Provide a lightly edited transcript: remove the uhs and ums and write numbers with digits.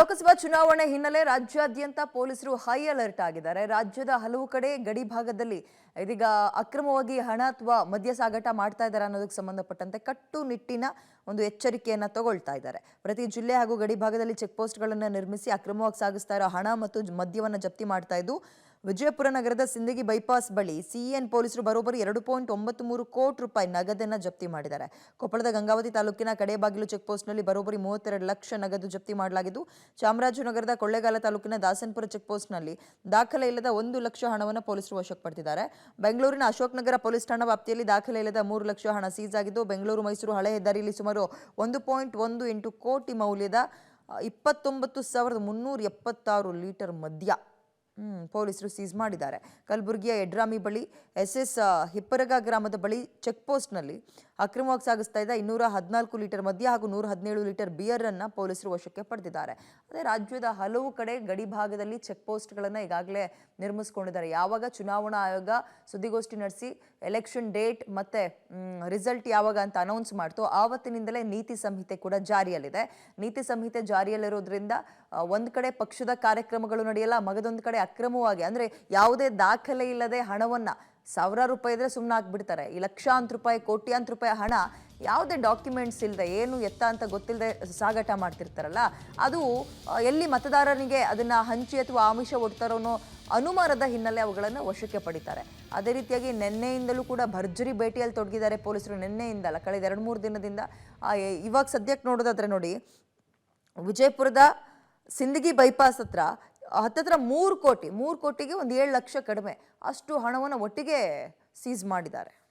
ಲೋಕಸಭಾ ಚುನಾವಣೆ ಹಿನ್ನೆಲೆ ರಾಜ್ಯಾದ್ಯಂತ ಪೊಲೀಸರು ಹೈ ಅಲರ್ಟ್ ಆಗಿದ್ದಾರೆ. ರಾಜ್ಯದ ಹಲವು ಕಡೆ ಗಡಿ ಭಾಗದಲ್ಲಿ ಇದೀಗ ಅಕ್ರಮವಾಗಿ ಹಣ ಅಥವಾ ಮದ್ಯ ಸಾಗಾಟ ಮಾಡ್ತಾ ಇದ್ದಾರೆ ಅನ್ನೋದಕ್ಕೆ ಸಂಬಂಧಪಟ್ಟಂತೆ ಕಟ್ಟುನಿಟ್ಟಿನ ಒಂದು ಎಚ್ಚರಿಕೆಯನ್ನ ತಗೊಳ್ತಾ ಇದ್ದಾರೆ. ಪ್ರತಿ ಜಿಲ್ಲೆ ಹಾಗೂ ಗಡಿ ಭಾಗದಲ್ಲಿ ಚೆಕ್ ಪೋಸ್ಟ್ಗಳನ್ನು ನಿರ್ಮಿಸಿ ಅಕ್ರಮವಾಗಿ ಸಾಗಿಸ್ತಾ ಇರೋ ಹಣ ಮತ್ತು ಮದ್ಯವನ್ನು ಜಪ್ತಿ ಮಾಡ್ತಾ ಇದ್ದು ವಿಜಯಪುರ ನಗರದ ಸಿಂದಗಿ ಬೈಪಾಸ್ ಬಳಿ ಸಿಎನ್ ಪೊಲೀಸರು ಬರೋಬ್ಬರಿ 2.93 ಕೋಟಿ ರೂಪಾಯಿ ನಗದನ್ನು ಜಪ್ತಿ ಮಾಡಿದ್ದಾರೆ. ಕೊಪ್ಪಳದ ಗಂಗಾವತಿ ತಾಲೂಕಿನ ಕಡೆಬಾಗಿಲು ಚೆಕ್ ಪೋಸ್ಟ್ನಲ್ಲಿ ಬರೋಬ್ಬರಿ 32 ಲಕ್ಷ ನಗದು ಜಪ್ತಿ ಮಾಡಲಾಗಿದ್ದು, ಚಾಮರಾಜನಗರದ ಕೊಳ್ಳೇಗಾಲ ತಾಲೂಕಿನ ದಾಸನಪುರ ಚೆಕ್ ಪೋಸ್ಟ್ನಲ್ಲಿ ದಾಖಲೆ ಇಲ್ಲದ 1 ಲಕ್ಷ ಹಣವನ್ನು ಪೊಲೀಸರು ವಶಕ್ಕೆ ಪಡೆದಿದ್ದಾರೆ. ಬೆಂಗಳೂರಿನ ಅಶೋಕನಗರ ಪೊಲೀಸ್ ಠಾಣಾ ವ್ಯಾಪ್ತಿಯಲ್ಲಿ ದಾಖಲೆ ಇಲ್ಲದ 3 ಲಕ್ಷ ಹಣ ಸೀಸ್ ಆಗಿದ್ದು, ಬೆಂಗಳೂರು ಮೈಸೂರು ಹಳೆ ಹೆದ್ದಾರಿಯಲ್ಲಿ ಸುಮಾರು 1.18 ಕೋಟಿ ಮೌಲ್ಯದ 29,376 ಲೀಟರ್ ಮದ್ಯ ಪೊಲೀಸರು ಸೀಸ್ ಮಾಡಿದ್ದಾರೆ. ಕಲಬುರಗಿಯ ಎಡ್ರಾಮಿ ಬಳಿ ಎಸ್ಎಸ್ ಹಿಪ್ಪರಗ ಗ್ರಾಮದ ಬಳಿ ಚೆಕ್ ಪೋಸ್ಟ್ನಲ್ಲಿ ಅಕ್ರಮವಾಗಿ ಸಾಗಿಸ್ತಾ ಇದ್ದ 214 ಲೀಟರ್ ಮದ್ಯ ಹಾಗೂ 117 ಲೀಟರ್ ಬಿಯರ್ ಅನ್ನ ಪೊಲೀಸರು ವಶಕ್ಕೆ ಪಡೆದಿದ್ದಾರೆ. ಅದೇ ರಾಜ್ಯದ ಹಲವು ಕಡೆ ಗಡಿ ಭಾಗದಲ್ಲಿ ಚೆಕ್ ಪೋಸ್ಟ್ಗಳನ್ನು ಈಗಾಗಲೇ ನಿರ್ಮಿಸಿಕೊಂಡಿದ್ದಾರೆ. ಯಾವಾಗ ಚುನಾವಣಾ ಆಯೋಗ ಸುದ್ದಿಗೋಷ್ಠಿ ನಡೆಸಿ ಎಲೆಕ್ಷನ್ ಡೇಟ್ ಮತ್ತೆ ರಿಸಲ್ಟ್ ಯಾವಾಗ ಅಂತ ಅನೌನ್ಸ್ ಮಾಡ್ತೋ ಆವತ್ತಿನಿಂದಲೇ ನೀತಿ ಸಂಹಿತೆ ಕೂಡ ಜಾರಿಯಲ್ಲಿದೆ. ನೀತಿ ಸಂಹಿತೆ ಜಾರಿಯಲ್ಲಿರೋದ್ರಿಂದ ಒಂದ್ ಕಡೆ ಪಕ್ಷದ ಕಾರ್ಯಕ್ರಮಗಳು ನಡೆಯಲ್ಲ, ಮಗದೊಂದು ಕಡೆ ಅಕ್ರಮವಾಗಿ ಅಂದ್ರೆ ಯಾವುದೇ ದಾಖಲೆ ಇಲ್ಲದೆ ಹಣವನ್ನ ಸಾವಿರಾರು ರೂಪಾಯಿ ಇದ್ರೆ ಸುಮ್ಮನೆ ಹಾಕ್ಬಿಡ್ತಾರೆ. ಈ ಲಕ್ಷಾಂತರ ರೂಪಾಯಿ ಕೋಟ್ಯಾಂತರ ರೂಪಾಯಿ ಹಣ ಯಾವುದೇ ಡಾಕ್ಯುಮೆಂಟ್ಸ್ ಇಲ್ಲದೆ ಏನು ಎತ್ತ ಅಂತ ಗೊತ್ತಿಲ್ಲದೆ ಸಾಗಾಟ ಮಾಡ್ತಿರ್ತಾರಲ್ಲ, ಅದು ಎಲ್ಲಿ ಮತದಾರನಿಗೆ ಅದನ್ನ ಹಂಚಿ ಅಥವಾ ಆಮಿಷ ಒಡ್ತಾರೋ ಅನ್ನೋ ಅನುಮಾನದ ಹಿನ್ನೆಲೆ ಅವುಗಳನ್ನು ವಶಕ್ಕೆ ಪಡಿತಾರೆ. ಅದೇ ರೀತಿಯಾಗಿ ನಿನ್ನೆಯಿಂದಲೂ ಕೂಡ ಭರ್ಜರಿ ಬೇಟೆಯಲ್ಲಿ ತೊಡಗಿದ್ದಾರೆ ಪೊಲೀಸರು. ನಿನ್ನೆಯಿಂದಲ್ಲ, ಕಳೆದ 2-3 ದಿನದಿಂದ. ಇವಾಗ ಸದ್ಯಕ್ಕೆ ನೋಡೋದಾದ್ರೆ ನೋಡಿ, ವಿಜಯಪುರದ ಸಿಂದಗಿ ಬೈಪಾಸ್ ಹತ್ತತ್ರ 3 ಕೋಟಿಗೆ ಒಂದು 7 ಲಕ್ಷ ಕಡಿಮೆ ಅಷ್ಟು ಹಣವನ್ನು ಒಟ್ಟಿಗೆ ಸೀಸ್ ಮಾಡಿದ್ದಾರೆ.